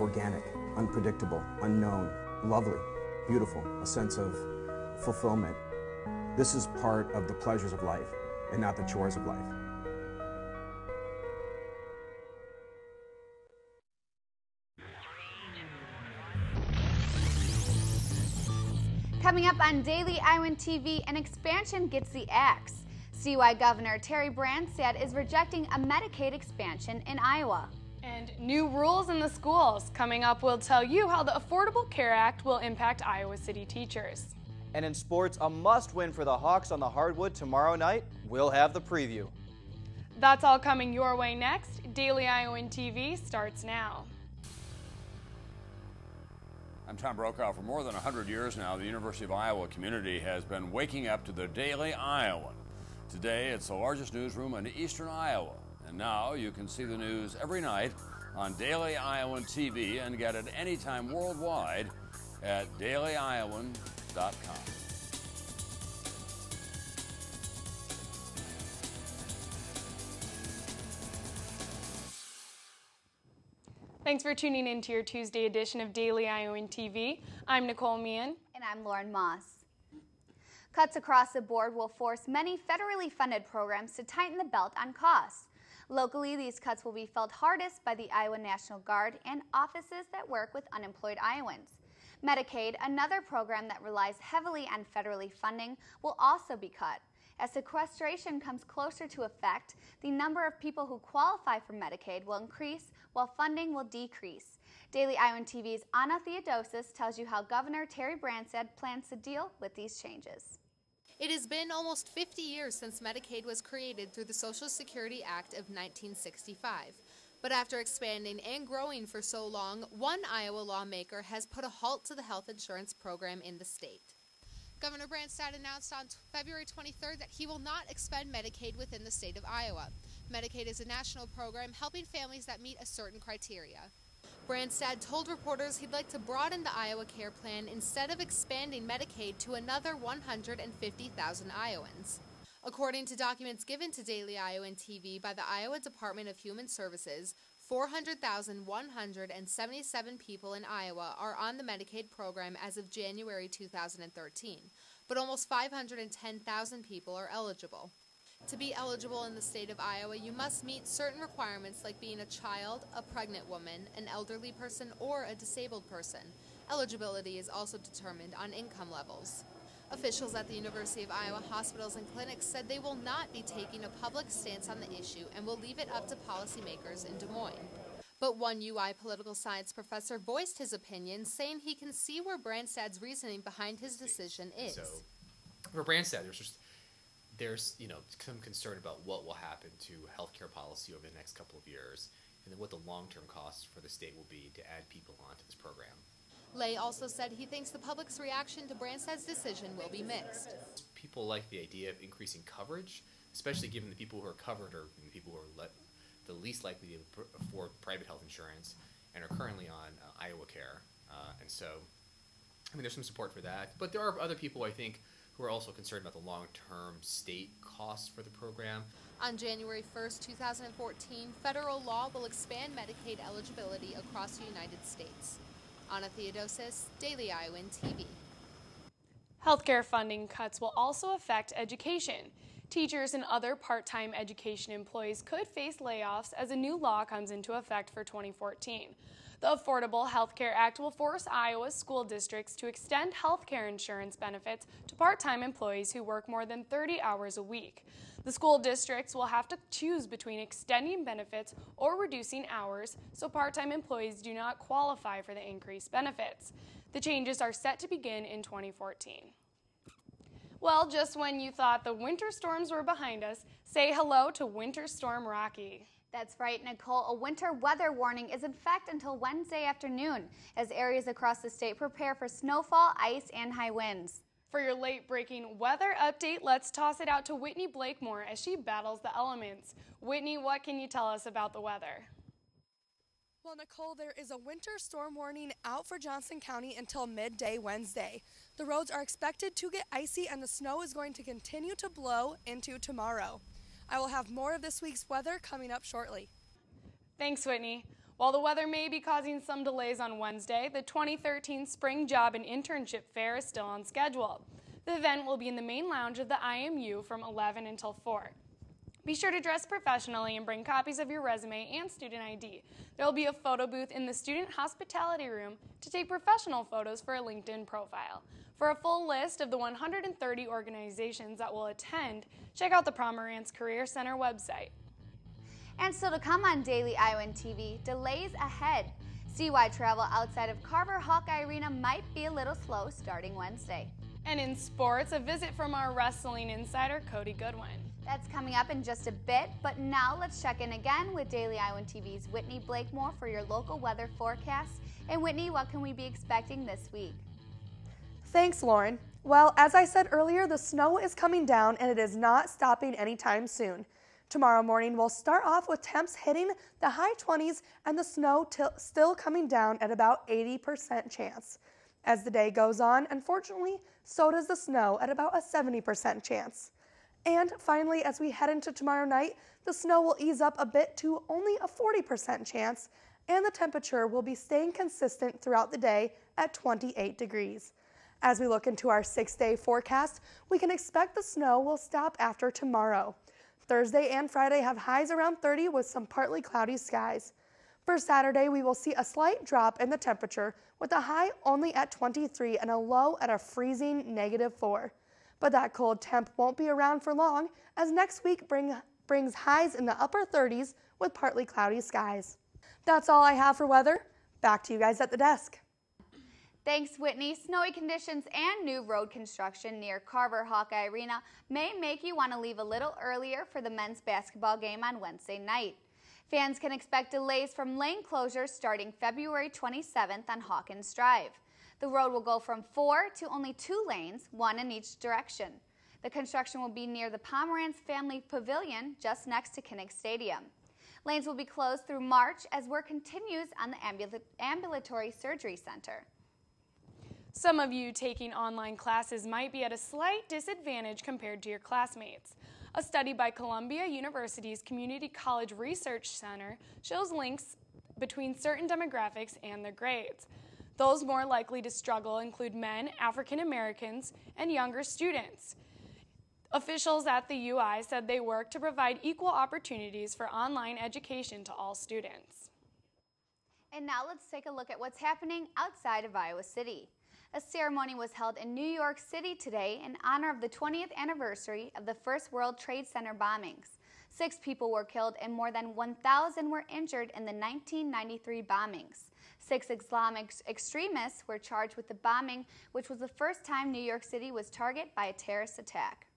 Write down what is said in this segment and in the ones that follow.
organic, unpredictable, unknown, lovely, beautiful, a sense of fulfillment. This is part of the pleasures of life and not the chores of life. Coming up on Daily Iowan TV, an expansion gets the axe. CY Governor Terry Branstad is rejecting a Medicaid expansion in Iowa. And new rules in the schools. Coming up, we'll tell you how the Affordable Care Act will impact Iowa City teachers. And in sports, a must-win for the Hawks on the hardwood tomorrow night. We'll have the preview. That's all coming your way next. Daily Iowan TV starts now. I'm Tom Brokaw. For more than 100 years now, the University of Iowa community has been waking up to the Daily Iowan. Today, it's the largest newsroom in eastern Iowa. And now you can see the news every night on Daily Iowan TV and get it anytime worldwide at dailyiowan.com. Thanks for tuning in to your Tuesday edition of Daily Iowan TV. I'm Nicole Meehan. And I'm Lauren Moss. Cuts across the board will force many federally funded programs to tighten the belt on costs. Locally, these cuts will be felt hardest by the Iowa National Guard and offices that work with unemployed Iowans. Medicaid, another program that relies heavily on federally funding, will also be cut. As sequestration comes closer to effect, the number of people who qualify for Medicaid will increase while funding will decrease. Daily Iowan TV's Anna Theodosis tells you how Governor Terry Branstad plans to deal with these changes. It has been almost 50 years since Medicaid was created through the Social Security Act of 1965. But after expanding and growing for so long, one Iowa lawmaker has put a halt to the health insurance program in the state. Governor Branstad announced on February 23rd that he will not expand Medicaid within the state of Iowa. Medicaid is a national program helping families that meet a certain criteria. Branstad told reporters he'd like to broaden the Iowa Care Plan instead of expanding Medicaid to another 150,000 Iowans. According to documents given to Daily Iowan TV by the Iowa Department of Human Services, 400,177 people in Iowa are on the Medicaid program as of January 2013, but almost 510,000 people are eligible. To be eligible in the state of Iowa, you must meet certain requirements like being a child, a pregnant woman, an elderly person, or a disabled person. Eligibility is also determined on income levels. Officials at the University of Iowa hospitals and clinics said they will not be taking a public stance on the issue and will leave it up to policymakers in Des Moines. But one UI political science professor voiced his opinion, saying he can see where Branstad's reasoning behind his decision is. So, for Branstad, there's some concern about what will happen to healthcare policy over the next couple of years, and then what the long-term costs for the state will be to add people onto this program. Lay also said he thinks the public's reaction to Branstad's decision will be mixed. People like the idea of increasing coverage, especially given the people who are covered are the people who are the least likely to afford private health insurance and are currently on Iowa Care. And so, there's some support for that. But there are other people, I think, who are also concerned about the long-term state costs for the program. On January 1st, 2014, federal law will expand Medicaid eligibility across the United States. Anna Theodosis, Daily Iowan TV. Healthcare funding cuts will also affect education. Teachers and other part-time education employees could face layoffs as a new law comes into effect for 2014. The Affordable Health Care Act will force Iowa's school districts to extend health care insurance benefits to part-time employees who work more than 30 hours a week. The school districts will have to choose between extending benefits or reducing hours, so part-time employees do not qualify for the increased benefits. The changes are set to begin in 2014. Well, just when you thought the winter storms were behind us, say hello to Winter Storm Rocky. That's right, Nicole. A winter weather warning is in effect until Wednesday afternoon as areas across the state prepare for snowfall, ice, and high winds. For your late-breaking weather update, let's toss it out to Whitney Blakemore as she battles the elements. Whitney, what can you tell us about the weather? Well, Nicole, there is a winter storm warning out for Johnson County until midday Wednesday. The roads are expected to get icy and the snow is going to continue to blow into tomorrow. I will have more of this week's weather coming up shortly. Thanks, Whitney. While the weather may be causing some delays on Wednesday, the 2013 Spring Job and Internship Fair is still on schedule. The event will be in the main lounge of the IMU from 11 until 4. Be sure to dress professionally and bring copies of your resume and student ID. There will be a photo booth in the student hospitality room to take professional photos for a LinkedIn profile. For a full list of the 130 organizations that will attend, check out the Pomerantz Career Center website. And still to come on Daily Iowan TV, delays ahead. See why travel outside of Carver Hawkeye Arena might be a little slow starting Wednesday. And in sports, a visit from our wrestling insider, Cody Goodwin. That's coming up in just a bit, but now let's check in again with Daily Iowan TV's Whitney Blakemore for your local weather forecast. And Whitney, what can we be expecting this week? Thanks, Lauren. Well, as I said earlier, the snow is coming down and it is not stopping anytime soon. Tomorrow morning, we'll start off with temps hitting the high 20s and the snow still coming down at about 80% chance. As the day goes on, unfortunately, so does the snow at about a 70% chance. And finally, as we head into tomorrow night, the snow will ease up a bit to only a 40% chance, and the temperature will be staying consistent throughout the day at 28 degrees. As we look into our 6-day forecast, we can expect the snow will stop after tomorrow. Thursday and Friday have highs around 30 with some partly cloudy skies. For Saturday, we will see a slight drop in the temperature with a high only at 23 and a low at a freezing -4. But that cold temp won't be around for long, as next week brings highs in the upper 30s with partly cloudy skies. That's all I have for weather. Back to you guys at the desk. Thanks, Whitney. Snowy conditions and new road construction near Carver Hawkeye Arena may make you want to leave a little earlier for the men's basketball game on Wednesday night. Fans can expect delays from lane closures starting February 27th on Hawkins Drive. The road will go from 4 to only 2 lanes, 1 in each direction. The construction will be near the Pomerantz Family Pavilion, just next to Kinnick Stadium. Lanes will be closed through March as work continues on the Ambulatory Surgery Center. Some of you taking online classes might be at a slight disadvantage compared to your classmates. A study by Columbia University's Community College Research Center shows links between certain demographics and their grades. Those more likely to struggle include men, African Americans, and younger students. Officials at the UI said they work to provide equal opportunities for online education to all students. And now let's take a look at what's happening outside of Iowa City. A ceremony was held in New York City today in honor of the 20th anniversary of the first World Trade Center bombings. 6 people were killed and more than 1,000 were injured in the 1993 bombings. 6 Islamic extremists were charged with the bombing, which was the first time New York City was targeted by a terrorist attack.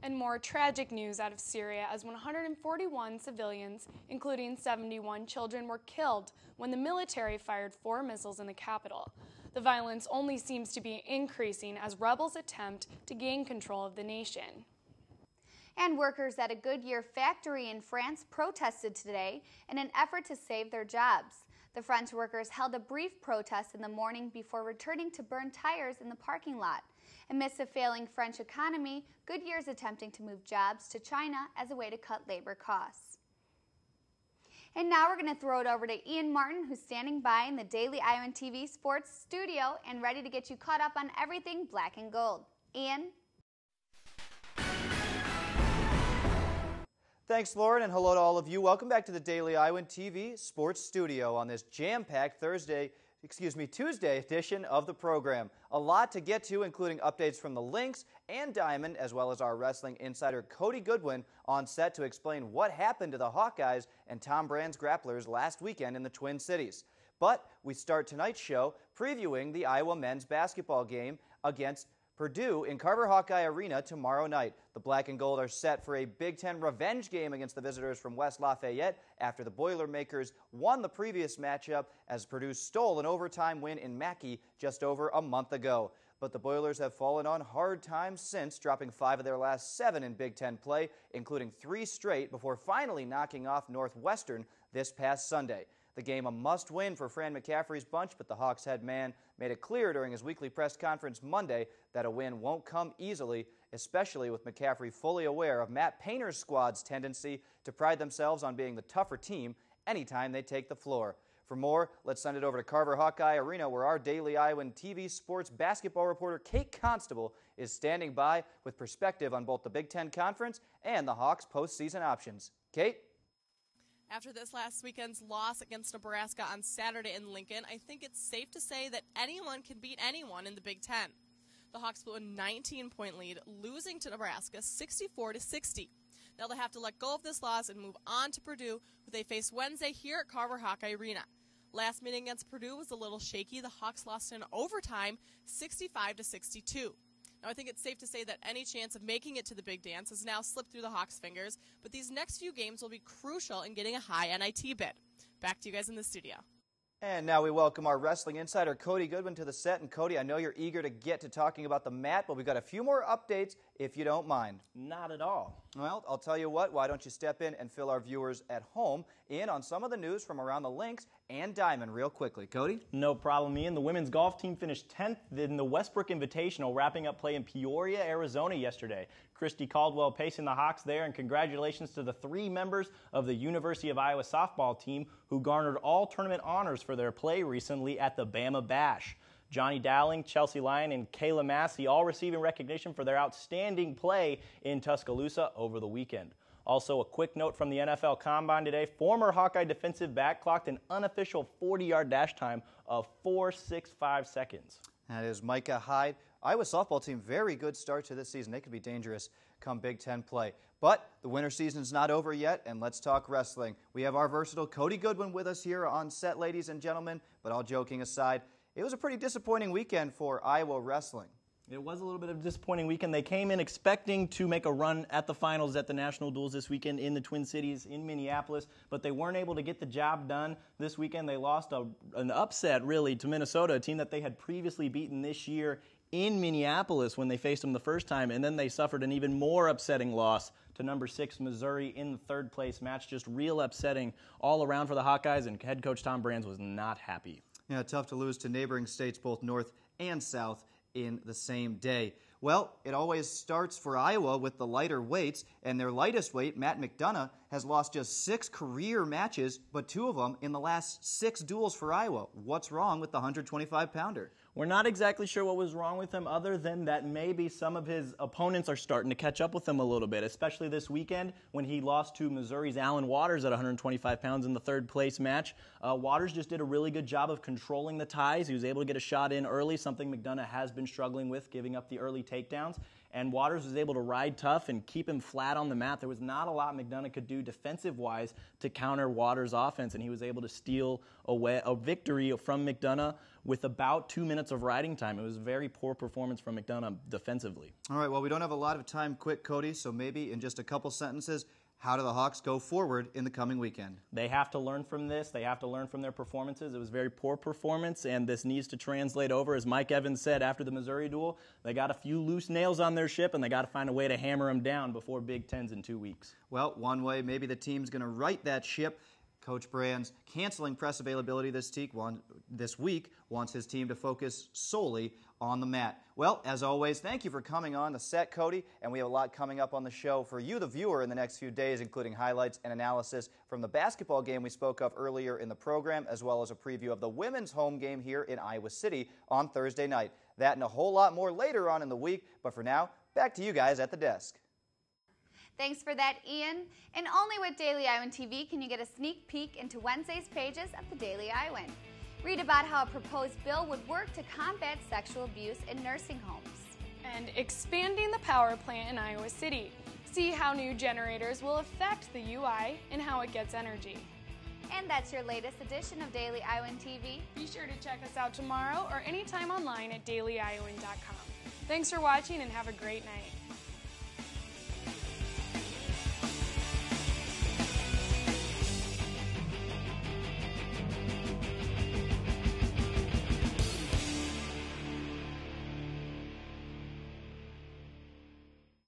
And more tragic news out of Syria as 141 civilians, including 71 children, were killed when the military fired 4 missiles in the capital. The violence only seems to be increasing as rebels attempt to gain control of the nation. And workers at a Goodyear factory in France protested today in an effort to save their jobs. The French workers held a brief protest in the morning before returning to burn tires in the parking lot. Amidst a failing French economy, Goodyear is attempting to move jobs to China as a way to cut labor costs. And now we're going to throw it over to Ian Martin, who's standing by in the Daily Iowan TV Sports Studio and ready to get you caught up on everything black and gold. Ian? Thanks, Lauren, and hello to all of you. Welcome back to the Daily Iowan TV Sports Studio on this jam-packed Tuesday edition of the program. A lot to get to, including updates from the Lynx and Diamond, as well as our wrestling insider Cody Goodwin on set to explain what happened to the Hawkeyes and Tom Brand's Grapplers last weekend in the Twin Cities. But we start tonight's show previewing the Iowa men's basketball game against Purdue in Carver Hawkeye Arena tomorrow night. The Black and Gold are set for a Big Ten revenge game against the visitors from West Lafayette after the Boilermakers won the previous matchup as Purdue stole an overtime win in Mackey just over a month ago. But the Boilers have fallen on hard times since, dropping 5 of their last 7 in Big Ten play, including 3 straight before finally knocking off Northwestern this past Sunday. The game a must-win for Fran McCaffrey's bunch, but the Hawks head man made it clear during his weekly press conference Monday that a win won't come easily, especially with McCaffrey fully aware of Matt Painter's squad's tendency to pride themselves on being the tougher team anytime they take the floor. For more, let's send it over to Carver Hawkeye Arena, where our Daily Iowan TV sports basketball reporter Kate Constable is standing by with perspective on both the Big Ten Conference and the Hawks' postseason options. Kate? After this last weekend's loss against Nebraska on Saturday in Lincoln, I think it's safe to say that anyone can beat anyone in the Big Ten. The Hawks blew a 19-point lead, losing to Nebraska 64-60. Now they'll have to let go of this loss and move on to Purdue, who they face Wednesday here at Carver Hawkeye Arena. Last meeting against Purdue was a little shaky. The Hawks lost in overtime, 65-62. Now I think it's safe to say that any chance of making it to the big dance has now slipped through the Hawks' fingers, but these next few games will be crucial in getting a high NIT bid. Back to you guys in the studio. And now we welcome our wrestling insider, Cody Goodwin, to the set. And Cody, I know you're eager to get to talking about the mat, but we've got a few more updates, if you don't mind. Not at all. Well, I'll tell you what, why don't you step in and fill our viewers at home in on some of the news from around the links and Diamond real quickly. Cody? No problem, Ian. The women's golf team finished 10th in the Westbrook Invitational, wrapping up play in Peoria, Arizona yesterday. Christy Caldwell pacing the Hawks there, and congratulations to the 3 members of the University of Iowa softball team who garnered all tournament honors for their play recently at the Bama Bash. Johnny Dowling, Chelsea Lyon, and Kayla Massey all receiving recognition for their outstanding play in Tuscaloosa over the weekend. Also, a quick note from the NFL Combine today. Former Hawkeye defensive back clocked an unofficial 40-yard dash time of 4.65 seconds. That is Micah Hyde. Iowa softball team, very good start to this season. They could be dangerous come Big Ten play. But the winter season's not over yet, and let's talk wrestling. We have our versatile Cody Goodwin with us here on set, ladies and gentlemen. But all joking aside, it was a pretty disappointing weekend for Iowa wrestling. It was a little bit of a disappointing weekend. They came in expecting to make a run at the finals at the national duels this weekend in the Twin Cities in Minneapolis, but they weren't able to get the job done this weekend. They lost an upset, really, to Minnesota, a team that they had previously beaten this year in Minneapolis when they faced them the first time, and then they suffered an even more upsetting loss to number 6 Missouri in the third place match. Just real upsetting all around for the Hawkeyes, and head coach Tom Brands was not happy. Yeah, tough to lose to neighboring states, both north and south, in the same day. Well, it always starts for Iowa with the lighter weights, and their lightest weight, Matt McDonough, has lost just 6 career matches, but 2 of them in the last 6 duels for Iowa. What's wrong with the 125-pounder? We're not exactly sure what was wrong with him, other than that maybe some of his opponents are starting to catch up with him a little bit, especially this weekend when he lost to Missouri's Alan Waters at 125 pounds in the third place match. Waters just did a really good job of controlling the ties. He was able to get a shot in early, something McDonough has been struggling with, giving up the early takedowns. And Waters was able to ride tough and keep him flat on the mat. There was not a lot McDonough could do defensive-wise to counter Waters' offense, and he was able to steal away a victory from McDonough with about 2 minutes of riding time. It was a very poor performance from McDonough defensively. All right, well, we don't have a lot of time quick, Cody, so maybe in just a couple sentences, how do the Hawks go forward in the coming weekend? They have to learn from this. They have to learn from their performances. It was a very poor performance, and this needs to translate over. As Mike Evans said after the Missouri duel, they got a few loose nails on their ship, and they got to find a way to hammer them down before Big Ten's in 2 weeks. Well, one way maybe the team's going to right that ship. Coach Brands canceling press availability this week wants his team to focus solely on the mat. Well, as always, thank you for coming on the set, Cody, and we have a lot coming up on the show for you, the viewer, in the next few days, including highlights and analysis from the basketball game we spoke of earlier in the program, as well as a preview of the women's home game here in Iowa City on Thursday night. That and a whole lot more later on in the week, but for now, back to you guys at the desk. Thanks for that, Ian. And only with Daily Iowan TV can you get a sneak peek into Wednesday's pages of the Daily Iowan. Read about how a proposed bill would work to combat sexual abuse in nursing homes. And expanding the power plant in Iowa City. See how new generators will affect the UI and how it gets energy. And that's your latest edition of Daily Iowan TV. Be sure to check us out tomorrow or anytime online at dailyiowan.com. Thanks for watching and have a great night.